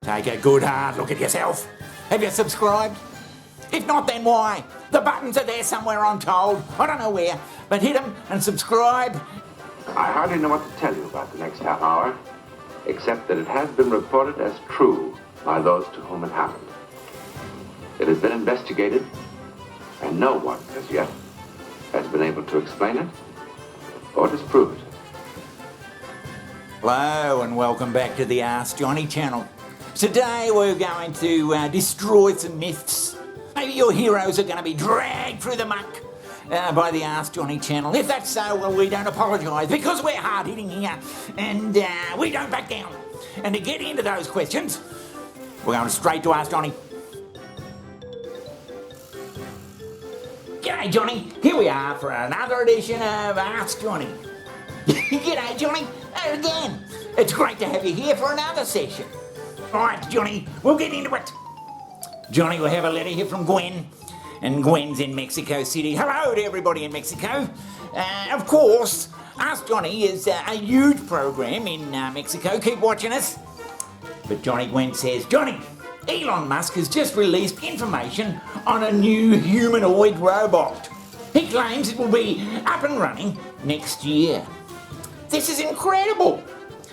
Take a good hard look at yourself. Have you subscribed? If not, then why? The buttons are there somewhere, I'm told. I don't know where, but hit them and subscribe. I hardly know what to tell you about the next half hour, except that it has been reported as true by those to whom it happened. It has been investigated, and no one, as yet, has been able to explain it or disprove it. Hello and welcome back to the Ask Johnny channel. Today we're going to destroy some myths. Maybe your heroes are going to be dragged through the muck by the Ask Johnny channel. If that's so, well, we don't apologise because we're hard-hitting here and we don't back down. And to get into those questions, we're going straight to Ask Johnny. G'day, Johnny. Here we are for another edition of Ask Johnny. G'day, Johnny. Again, it's great to have you here for another session. Right, Johnny, we'll get into it. Johnny, we'll have a letter here from Gwen, and Gwen's in Mexico City. Hello to everybody in Mexico. Of course, Ask Johnny is a huge program in Mexico. Keep watching us. But Gwen says, Johnny, Elon Musk has just released information on a new humanoid robot. He claims it will be up and running next year. This is incredible,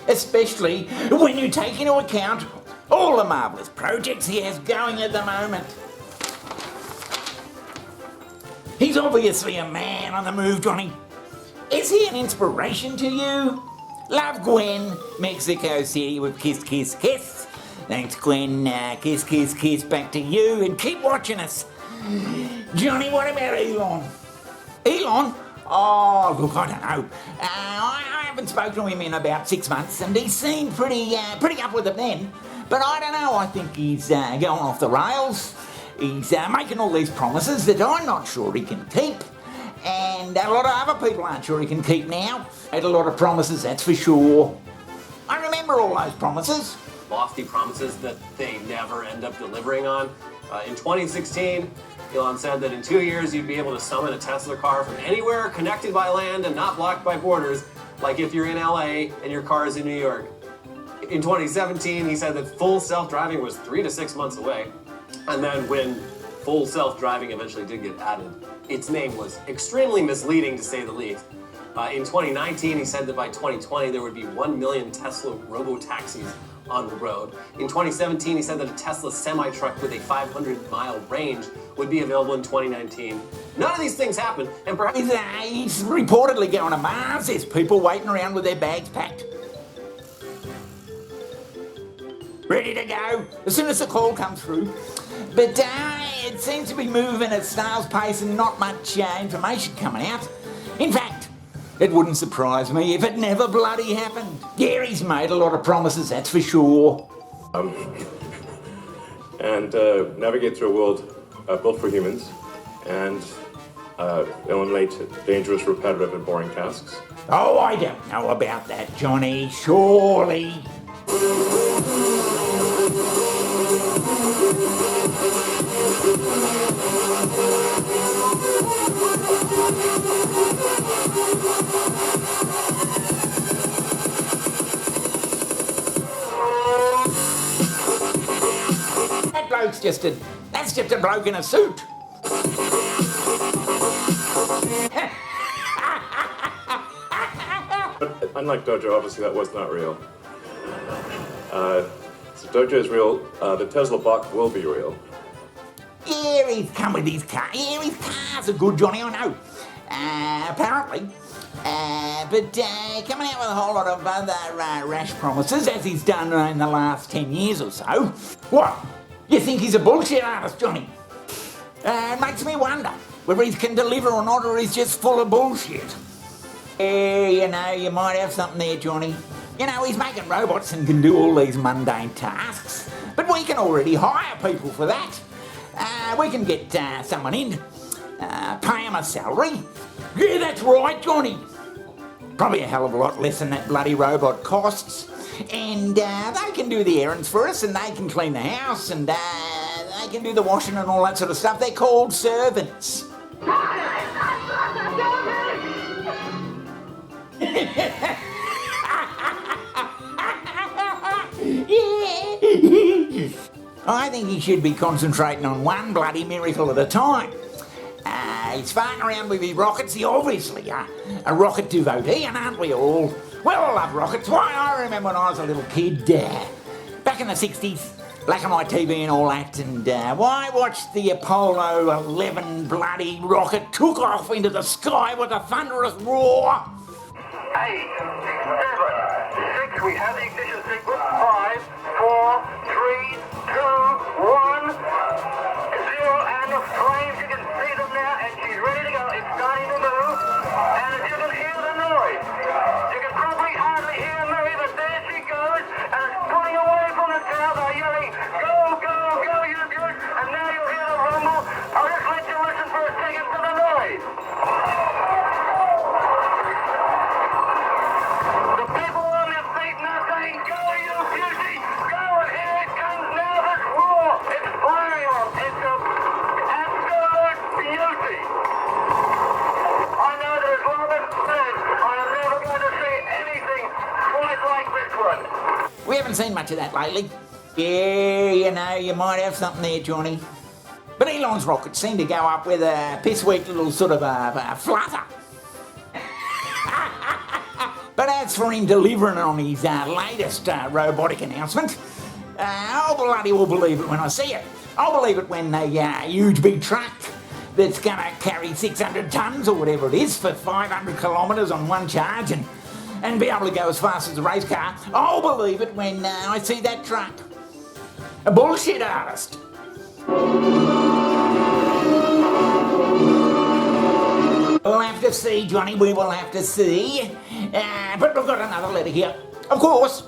especially when you take into account all the marvellous projects he has going at the moment. He's obviously a man on the move, Johnny. Is he an inspiration to you? Love, Gwen, Mexico City with kiss, kiss, kiss. Thanks, Gwen. Kiss, kiss, kiss back to you, and keep watching us. Johnny, what about Elon? Elon? Oh, look, I don't know. I haven't spoken to him in about 6 months, and he seemed pretty up with it then. But I don't know, I think he's going off the rails. He's making all these promises that I'm not sure he can keep. And a lot of other people aren't sure he can keep now. Made a lot of promises, that's for sure. I remember all those promises. Lofty promises that they never end up delivering on. In 2016, Elon said that in 2 years you'd be able to summon a Tesla car from anywhere connected by land and not blocked by borders, like if you're in LA and your car is in New York. In 2017, he said that full self-driving was 3 to 6 months away. And then when full self-driving eventually did get added, its name was extremely misleading to say the least. In 2019, he said that by 2020 there would be 1 million Tesla robo-taxis on the road. In 2017, he said that a Tesla semi-truck with a 500-mile range would be available in 2019. None of these things happened, and perhaps he's reportedly going to Mars. There's people waiting around with their bags packed, ready to go as soon as the call comes through. But it seems to be moving at snail's pace and not much information coming out. In fact, it wouldn't surprise me if it never bloody happened. Yeah, he's made a lot of promises, that's for sure. And navigate through a world built for humans and eliminate dangerous, repetitive, and boring tasks. Oh, I don't know about that, Johnny, surely. That's just a bloke in a suit. But unlike Dojo, obviously that was not real. So Dojo is real. The Tesla bot will be real. Yeah, he's come with his car. Yeah, his cars are good, Johnny, I know. Apparently. But coming out with a whole lot of other rash promises, as he's done in the last 10 years or so. What? You think he's a bullshit artist, Johnny? It makes me wonder whether he can deliver or not, or he's just full of bullshit. You know, you might have something there, Johnny. You know, he's making robots and can do all these mundane tasks. But we can already hire people for that. We can get someone in, pay him a salary. Yeah, that's right, Johnny. Probably a hell of a lot less than that bloody robot costs. And they can do the errands for us, and they can clean the house, and they can do the washing and all that sort of stuff. They're called servants. Yeah. I think he should be concentrating on one bloody miracle at a time. He's farting around with his rockets. He's obviously a rocket devotee, and aren't we all? We all love rockets. Why, I remember when I was a little kid, back in the 60s, black and white TV and all that, and I watched the Apollo 11 bloody rocket took off into the sky with a thunderous roar. 8, 7, 6, we have the ignition sequence. 5, 4, 3, 2, 1, 0, and the flames, you can see them now, and she's ready to go. It's starting to move, and as you can hear the noise, you can probably hardly hear me, but there she goes, and it's pulling away from the tower. They're yelling, go, go, go, you beaut, and now you'll hear the rumble. I'll just let you listen for a second to the noise. The people on their feet now saying, go, you beauty, go, and here it comes now, this roar. It's flaring on. It's an absolute beauty. I know that as long as it lives, I am never going to see anything quite like this one. We haven't seen much of that lately. Yeah, you know, you might have something there, Johnny. But Elon's rockets seem to go up with a piss-weak little sort of a flutter. But as for him delivering on his latest robotic announcement, I'll bloody well believe it when I see it. I'll believe it when a huge big truck that's going to carry 600 tonnes or whatever it is for 500 kilometres on one charge and be able to go as fast as a race car. I'll believe it when I see that truck. A bullshit artist. We'll have to see, Johnny, we will have to see. But we've got another letter here, of course.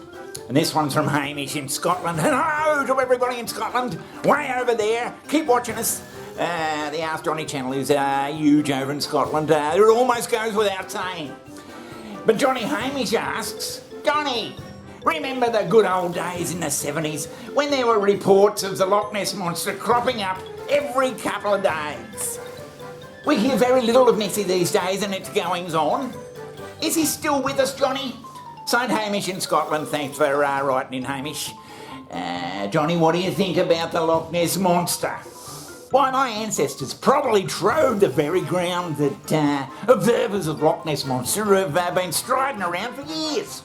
And this one's from Hamish in Scotland. Hello to everybody in Scotland, way over there. Keep watching us. The Ask Johnny channel is huge over in Scotland. It almost goes without saying. But Johnny Hamish asks, Johnny, remember the good old days in the 70s when there were reports of the Loch Ness Monster cropping up every couple of days? We hear very little of Nessie these days and its goings on. Is he still with us, Johnny? St Hamish in Scotland, thanks for writing in, Hamish. Johnny, what do you think about the Loch Ness Monster? Why, my ancestors probably trode the very ground that observers of Loch Ness Monster have been striding around for years.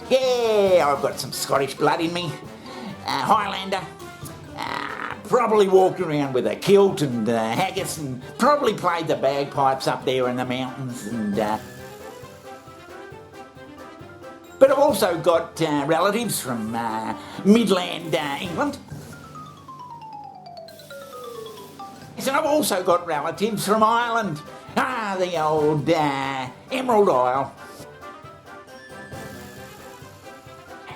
Yeah, I've got some Scottish blood in me. Highlander. Probably walked around with a kilt and haggis and probably played the bagpipes up there in the mountains. But I've also got relatives from Midland, England. Yes, and I've also got relatives from Ireland. The old Emerald Isle.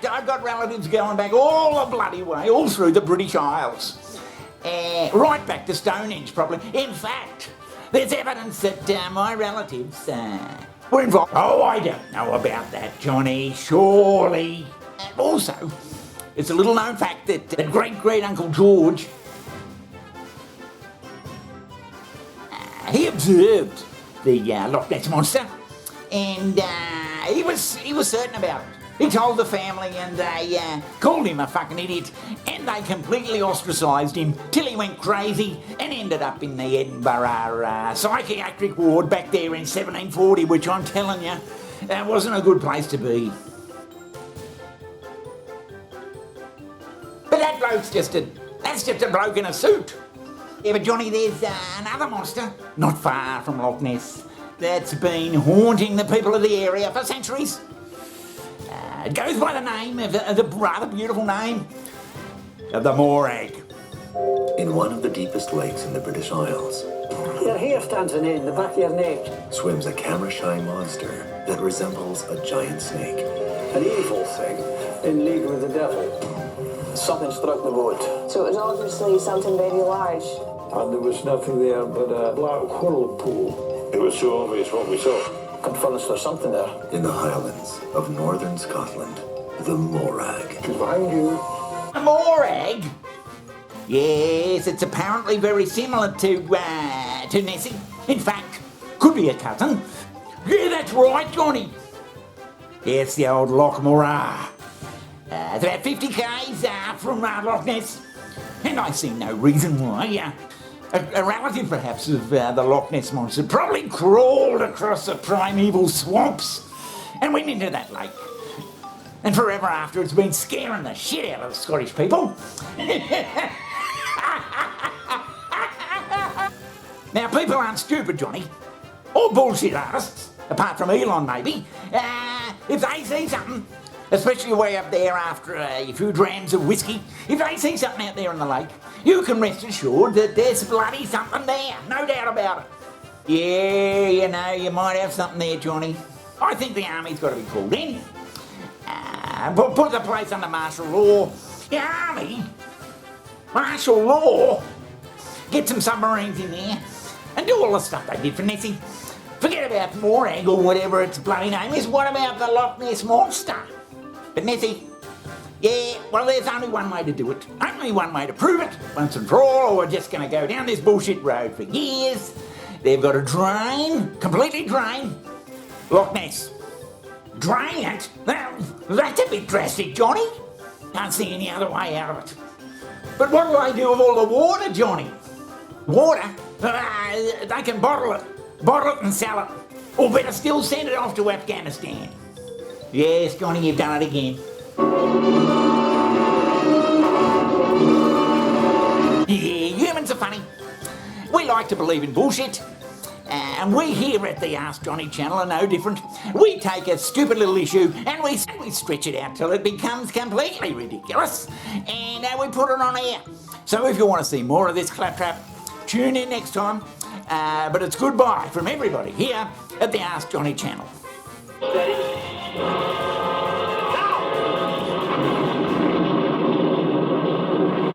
I've got relatives going back all the bloody way, all through the British Isles. Right back to Stonehenge, probably. In fact, there's evidence that my relatives were involved. Oh, I don't know about that, Johnny, surely. Also, it's a little known fact that great-great-uncle George, he observed the Loch Ness Monster, and he was certain about it. He told the family and they called him a fucking idiot and they completely ostracised him till he went crazy and ended up in the Edinburgh psychiatric ward back there in 1740, which I'm telling you, wasn't a good place to be. But that bloke's just a bloke in a suit. Yeah, but Johnny, there's another monster not far from Loch Ness that's been haunting the people of the area for centuries. It goes by the name of the rather beautiful name of the Morag. In one of the deepest lakes in the British Isles, Your hair stands on end, the back of your neck. swims a camera-shy monster that resembles a giant snake. An evil thing, in league with the devil. Something struck the boat, So it was obviously something very large. and there was nothing there but a black whirlpool. It was so obvious what we saw. Confirms there's something there. In the Highlands of northern Scotland, the Morag. She's behind you. A Morag? Yes, it's apparently very similar to Nessie. In fact, could be a cousin. Yeah, that's right, Johnny. Yeah, it's the old Loch Morar. It's about 50 k's from Loch Ness, and I see no reason why a relative perhaps of the Loch Ness Monster probably crawled across the primeval swamps and went into that lake. And forever after, it's been scaring the shit out of the Scottish people. Now, people aren't stupid, Johnny, or bullshit artists, apart from Elon maybe. If they see something, especially way up there after a few drams of whiskey, if they see something out there in the lake, you can rest assured that there's bloody something there, no doubt about it. Yeah, you know, you might have something there, Johnny. I think the army's got to be called in. Put the place under martial law. The army? Martial law? Get some submarines in there and do all the stuff they did for Nessie. Forget about Morag or whatever its bloody name is. What about the Loch Ness Monster? But Nessie, yeah, well, there's only one way to do it. Only one way to prove it, once and for all, or we're just going to go down this bullshit road for years. They've got to drain, completely drain, Loch Ness. Drain it? Well, that's a bit drastic, Johnny. Can't see any other way out of it. But what do they do with all the water, Johnny? Water? They can bottle it and sell it. Or better still, send it off to Afghanistan. Yes, Johnny, you've done it again. Yeah, humans are funny. We like to believe in bullshit. And we here at the Ask Johnny channel are no different. We take a stupid little issue and we stretch it out till it becomes completely ridiculous. And we put it on air. So if you want to see more of this claptrap, tune in next time. But it's goodbye from everybody here at the Ask Johnny channel.